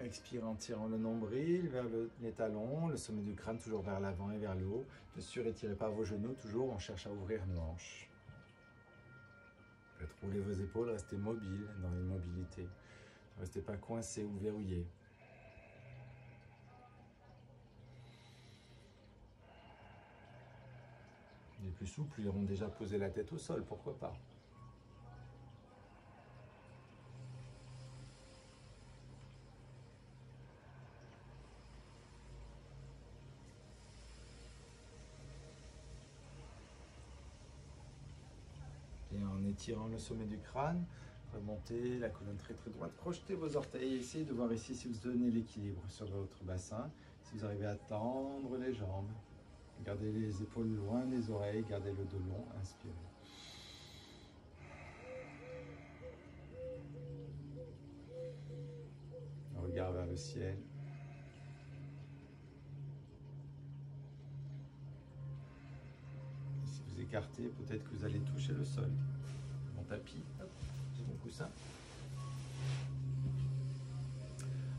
Expirez en tirant le nombril vers les talons, le sommet du crâne toujours vers l'avant et vers le haut. Ne surétirez pas vos genoux, toujours on cherche à ouvrir nos hanches. Faites rouler vos épaules, restez mobile dans l'immobilité. Ne restez pas coincé ou verrouillé. Les plus souples iront déjà poser la tête au sol, pourquoi pas. Et en étirant le sommet du crâne, remontez la colonne très droite, crochetez vos orteils et essayez de voir ici si vous donnez l'équilibre sur votre bassin, si vous arrivez à tendre les jambes. Gardez les épaules loin des oreilles, gardez le dos long, inspirez. Regard vers le ciel. Si vous écartez, peut-être que vous allez toucher le sol. Mon tapis, j'ai mon coussin.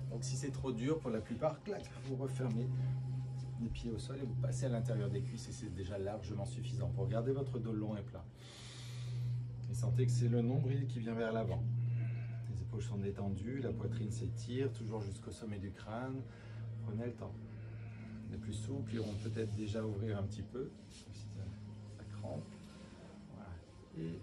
Donc si c'est trop dur, pour la plupart, clac, vous refermez les pieds au sol et vous passez à l'intérieur des cuisses et c'est déjà largement suffisant pour garder votre dos long et plat. Et sentez que c'est le nombril qui vient vers l'avant. Les épaules sont détendues, la poitrine s'étire, toujours jusqu'au sommet du crâne. Prenez le temps. Les plus souples iront peut-être déjà ouvrir un petit peu, si ça crampe. Voilà. Et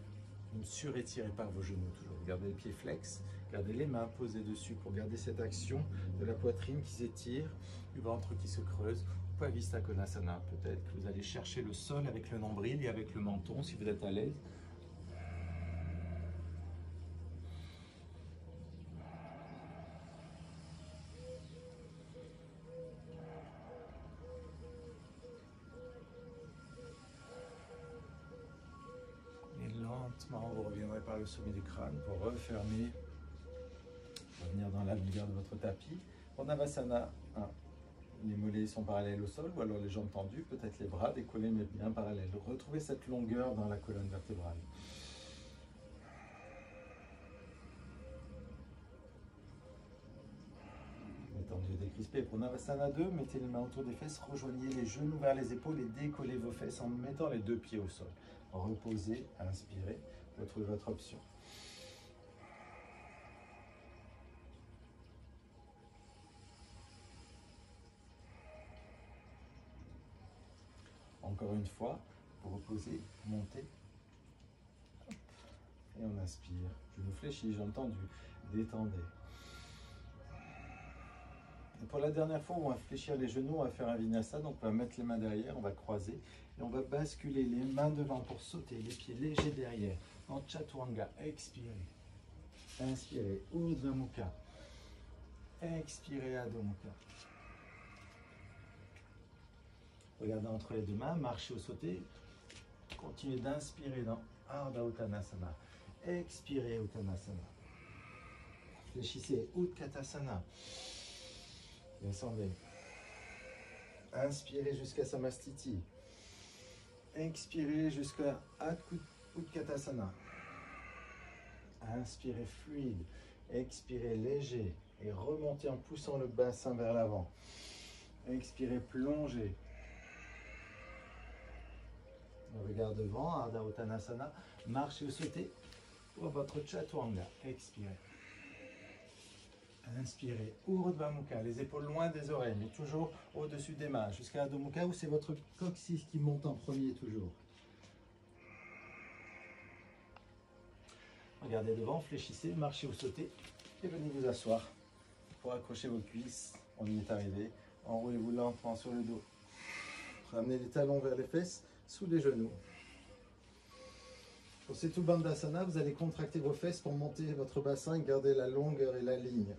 ne surétirez pas vos genoux, toujours. Gardez les pieds flex, gardez les mains posées dessus pour garder cette action de la poitrine qui s'étire, du ventre qui se creuse. Upavista Konasana, peut-être que vous allez chercher le sol avec le nombril et avec le menton si vous êtes à l'aise. par le sommet du crâne pour refermer, revenir dans la longueur de votre tapis. En Navasana 1, les mollets sont parallèles au sol ou alors les jambes tendues, peut-être les bras décollés mais bien parallèles. Retrouvez cette longueur dans la colonne vertébrale. Détendu et décrispé. Pour Navasana 2, mettez les mains autour des fesses, rejoignez les genoux vers les épaules et décollez vos fesses en mettant les deux pieds au sol. Reposez, inspirez, retrouvez votre option. Encore une fois, vous reposez, montez. Et on inspire. Genoux fléchis, jambes tendues, détendez. Et pour la dernière fois, on va fléchir les genoux, on va faire un vinyasa. Donc on va mettre les mains derrière, on va croiser. Et on va basculer les mains devant pour sauter, les pieds légers derrière. En Chaturanga, expirez. Inspirez, Urdhva Mukha. Expirez, Adho Mukha. Regardez entre les deux mains, marchez ou sautez. Continuez d'inspirer dans Ardha Uttanasana. Expirez, Uttanasana. Fléchissez, Utkatasana. Descendez. Inspirez jusqu'à Samastiti. Expirez jusqu'à Utkatasana. Inspirez fluide. Expirez léger. Et remontez en poussant le bassin vers l'avant. Expirez, plongez. Le regard devant, Ardha Uttanasana. Marchez ou sautez pour votre Chaturanga. Expirez. Inspirez, Urdhva Mukha, les épaules loin des oreilles, mais toujours au-dessus des mains, jusqu'à Adho Mukha où c'est votre coccyx qui monte en premier toujours. Regardez devant, fléchissez, marchez ou sautez et venez vous asseoir pour accrocher vos cuisses. On y est arrivé. Enroulez-vous lentement sur le dos. Ramenez les talons vers les fesses, sous les genoux. Pour Setu Bandhasana, vous allez contracter vos fesses pour monter votre bassin et garder la longueur et la ligne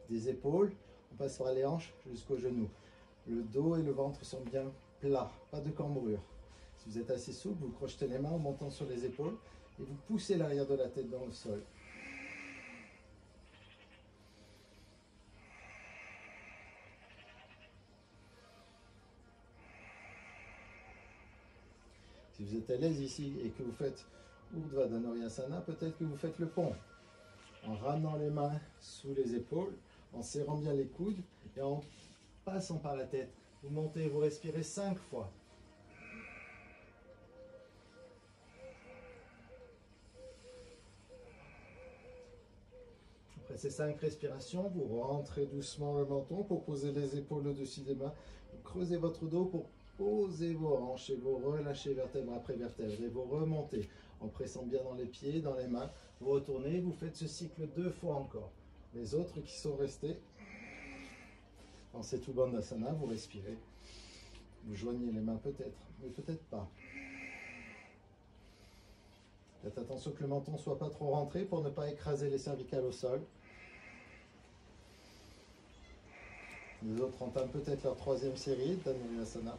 des épaules. On passe par les hanches jusqu'aux genoux. Le dos et le ventre sont bien plats, pas de cambrure. Si vous êtes assez souple, vous crochetez les mains en montant sur les épaules et vous poussez l'arrière de la tête dans le sol. Si vous êtes à l'aise ici et que vous faites Urdhva Dhanurayasana, peut-être que vous faites le pont en ramenant les mains sous les épaules, en serrant bien les coudes et en passant par la tête. Vous montez, vous respirez 5 fois. Après ces 5 respirations, vous rentrez doucement le menton pour poser les épaules au-dessus des mains. Vous creusez votre dos pour poser vos hanches et vous relâchez vertèbre après vertèbre et vous remontez en pressant bien dans les pieds, dans les mains. Vous retournez, vous faites ce cycle 2 fois encore. Les autres qui sont restés en Setu Bandhasana, vous respirez. Vous joignez les mains peut-être, mais peut-être pas. Faites attention que le menton ne soit pas trop rentré pour ne pas écraser les cervicales au sol. Les autres entament peut-être leur 3e série, Dhanurayasana.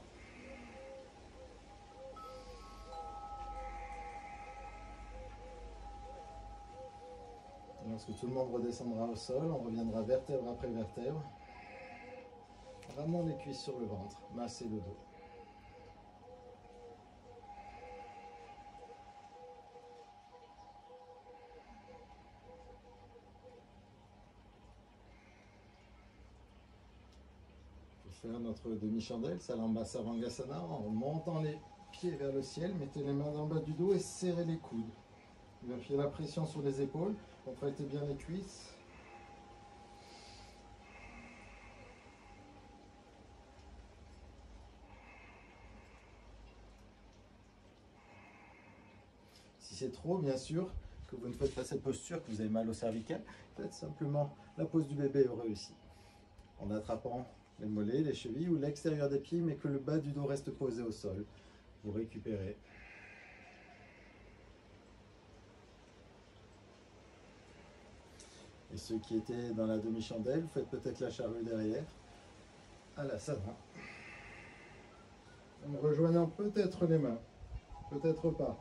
Lorsque tout le monde redescendra au sol, on reviendra vertèbre après vertèbre. Ramenons les cuisses sur le ventre, massez le dos. On va faire notre demi-chandelle, Salamba Sarvangasana, en montant les pieds vers le ciel. Mettez les mains en bas du dos et serrez les coudes. Vérifiez la pression sur les épaules, contractez bien les cuisses. Si c'est trop, bien sûr, que vous ne faites pas cette posture, que vous avez mal au cervical, faites simplement la pose du bébé heureux ici. En attrapant les mollets, les chevilles ou l'extérieur des pieds, mais que le bas du dos reste posé au sol. Vous récupérez. Et ceux qui étaient dans la demi-chandelle, vous faites peut-être la charrue derrière, à la Sadha. En rejoignant peut-être les mains, peut-être pas.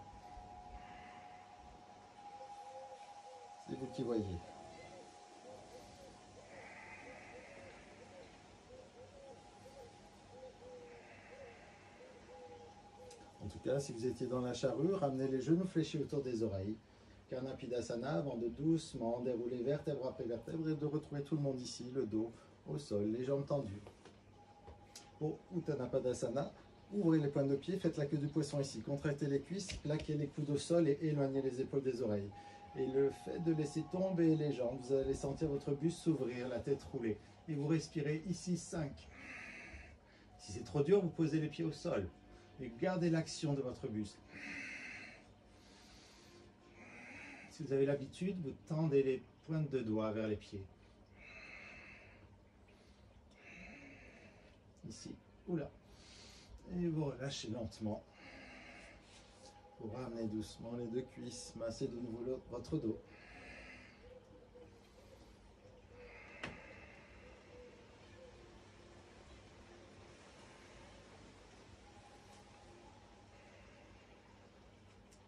qui voyez. En tout cas, si vous étiez dans la charrue, ramenez les genoux fléchis autour des oreilles. Karnapidasana, avant de doucement dérouler vertèbre après vertèbre et de retrouver tout le monde ici, le dos au sol, les jambes tendues. Pour Uttanapadasana, ouvrez les pointes de pied, faites la queue du poisson ici, contractez les cuisses, plaquez les coudes au sol et éloignez les épaules des oreilles. Et le fait de laisser tomber les jambes, vous allez sentir votre buste s'ouvrir, la tête rouler. Et vous respirez ici 5. Si c'est trop dur, vous posez les pieds au sol. Et gardez l'action de votre buste. Si vous avez l'habitude, vous tendez les pointes de doigts vers les pieds. Ici ou là. Et vous relâchez lentement. Vous ramenez doucement les deux cuisses, massez de nouveau votre dos.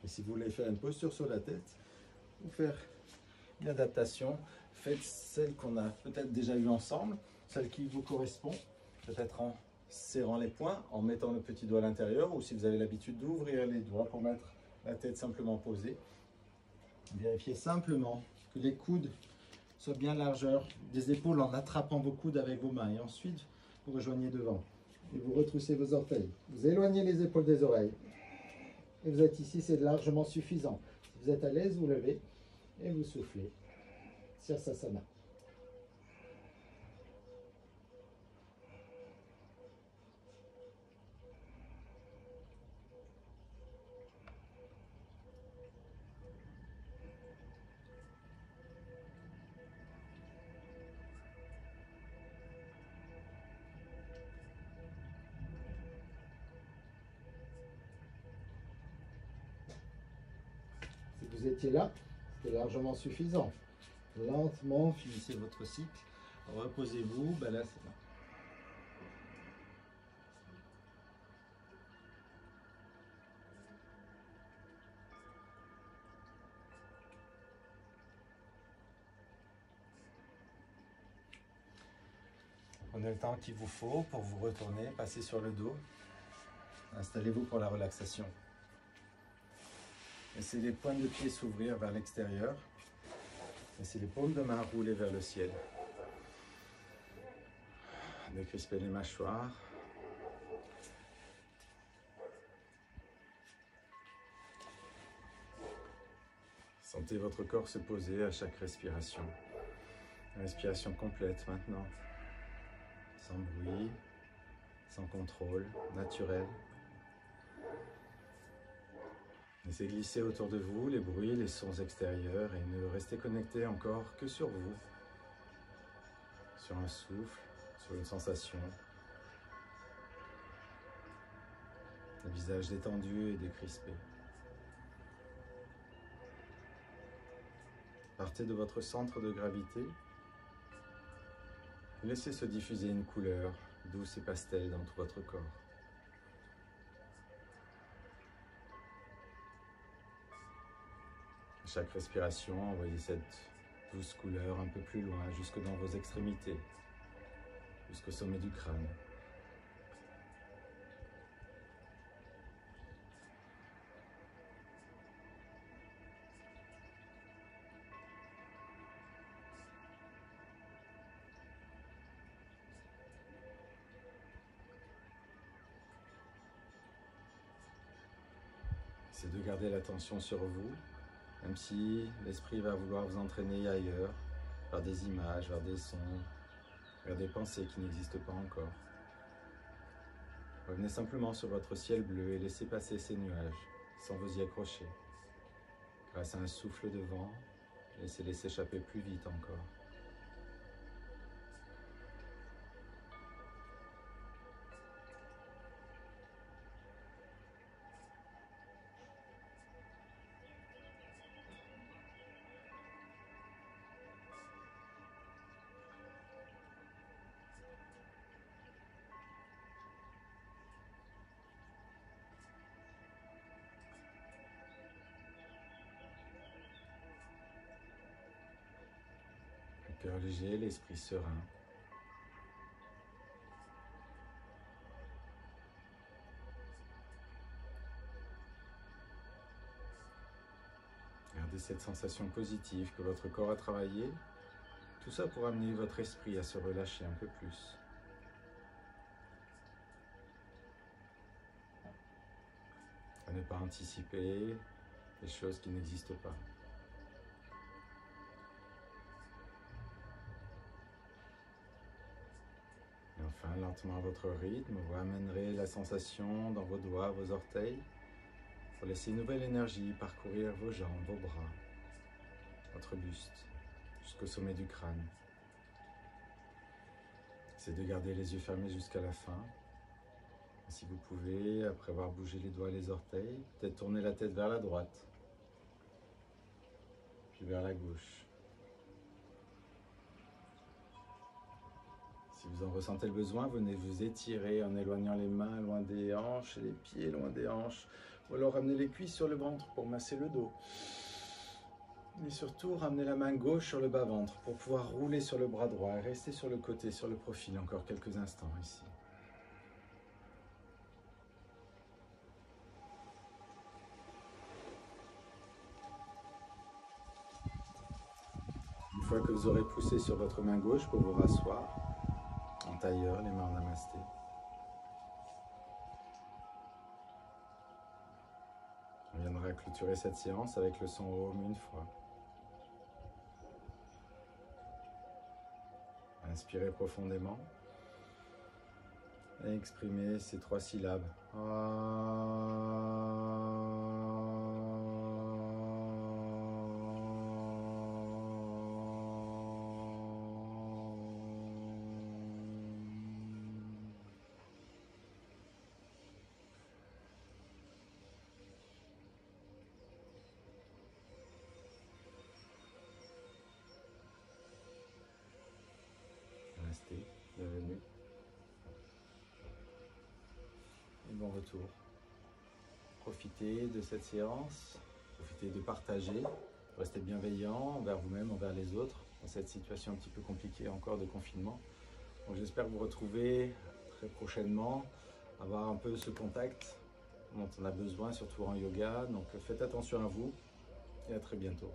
Et si vous voulez faire une posture sur la tête, ou faire une adaptation, faites celle qu'on a peut-être déjà vue ensemble, celle qui vous correspond, peut-être en serrant les poings, en mettant le petit doigt à l'intérieur, ou si vous avez l'habitude d'ouvrir les doigts pour mettre la tête simplement posée. Vérifiez simplement que les coudes soient bien largeur des épaules en attrapant vos coudes avec vos mains. Et ensuite, vous rejoignez devant et vous retroussez vos orteils. Vous éloignez les épaules des oreilles. Et vous êtes ici, c'est largement suffisant. Si vous êtes à l'aise, vous levez et vous soufflez. Sirsasana. Si vous étiez là, c'est largement suffisant. Lentement, finissez votre cycle. Reposez-vous, balasana. Prenez le temps qu'il vous faut pour vous retourner, passer sur le dos. Installez-vous pour la relaxation. Laissez les pointes de pied s'ouvrir vers l'extérieur. Laissez les paumes de main rouler vers le ciel. Décrispez les mâchoires. Sentez votre corps se poser à chaque respiration. Une respiration complète maintenant. Sans bruit, sans contrôle, naturel. Laissez glisser autour de vous les bruits, les sons extérieurs et ne restez connecté encore que sur vous, sur un souffle, sur une sensation. Le visage détendu et décrispé. Partez de votre centre de gravité. Laissez se diffuser une couleur douce et pastel dans tout votre corps. À chaque respiration, envoyez cette douce couleur un peu plus loin, jusque dans vos extrémités, jusqu'au sommet du crâne. C'est de garder l'attention sur vous, même si l'esprit va vouloir vous entraîner ailleurs, vers des images, vers des sons, vers des pensées qui n'existent pas encore. Revenez simplement sur votre ciel bleu et laissez passer ces nuages, sans vous y accrocher. Grâce à un souffle de vent, laissez-les s'échapper plus vite encore. cœur léger, l'esprit serein. Gardez cette sensation positive que votre corps a travaillé. Tout ça pour amener votre esprit à se relâcher un peu plus. À ne pas anticiper des choses qui n'existent pas. Et enfin, lentement à votre rythme, vous ramènerez la sensation dans vos doigts, vos orteils, pour laisser une nouvelle énergie parcourir vos jambes, vos bras, votre buste, jusqu'au sommet du crâne. Essayez de garder les yeux fermés jusqu'à la fin. Et si vous pouvez, après avoir bougé les doigts et les orteils, peut-être tourner la tête vers la droite, puis vers la gauche. Si vous en ressentez le besoin, venez vous étirer en éloignant les mains loin des hanches et les pieds loin des hanches. Ou alors ramenez les cuisses sur le ventre pour masser le dos. Et surtout, ramenez la main gauche sur le bas-ventre pour pouvoir rouler sur le bras droit et rester sur le côté, sur le profil, encore quelques instants ici. Une fois que vous aurez poussé sur votre main gauche pour vous rasseoir, en tailleur, les mains en namasté. On viendra clôturer cette séance avec le son Om une fois. Inspirez profondément et exprimez ces 3 syllabes. Restez, bienvenue. Et bon retour. Profitez de cette séance, profitez de partager, restez bienveillant envers vous-même, envers les autres, dans cette situation un petit peu compliquée encore de confinement. Donc j'espère vous retrouver très prochainement, avoir un peu ce contact dont on a besoin, surtout en yoga. Donc faites attention à vous et à très bientôt.